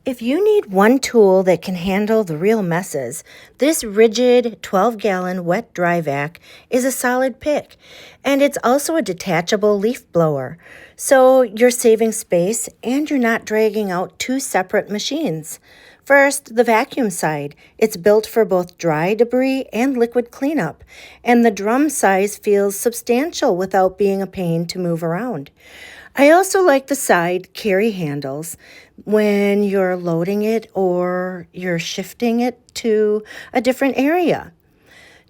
If you need one tool that can handle the real messes, this RIDGID 12-gallon wet-dry vac is a solid pick. And it's also a detachable leaf blower, so you're saving space and you're not dragging out two separate machines. First, the vacuum side. It's built for both dry debris and liquid cleanup, and the drum size feels substantial without being a pain to move around. I also like the side carry handles when you're loading it or you're shifting it to a different area.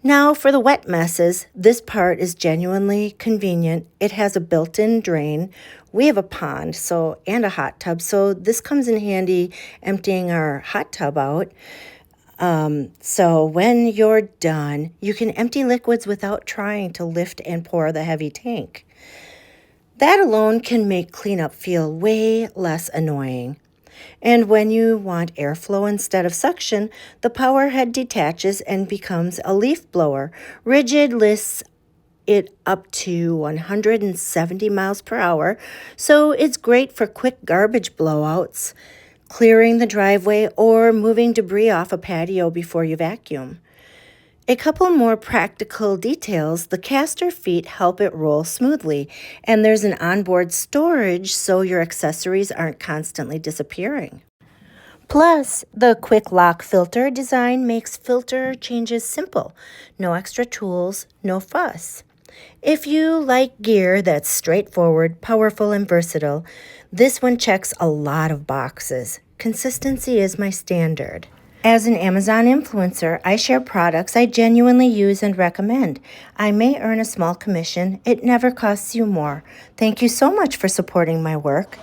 Now for the wet messes, this part is genuinely convenient. It has a built-in drain. We have a pond and a hot tub, so this comes in handy emptying our hot tub out. So when you're done, you can empty liquids without trying to lift and pour the heavy tank. That alone can make cleanup feel way less annoying. And when you want airflow instead of suction, the power head detaches and becomes a leaf blower. RIDGID lists it up to 170 miles per hour, so it's great for quick garbage blowouts, clearing the driveway, or moving debris off a patio before you vacuum. A couple more practical details. The caster feet help it roll smoothly, and there's an onboard storage so your accessories aren't constantly disappearing. Plus, the quick lock filter design makes filter changes simple. No extra tools, no fuss. If you like gear that's straightforward, powerful, and versatile, this one checks a lot of boxes. Consistency is my standard. As an Amazon influencer, I share products I genuinely use and recommend. I may earn a small commission. It never costs you more. Thank you so much for supporting my work.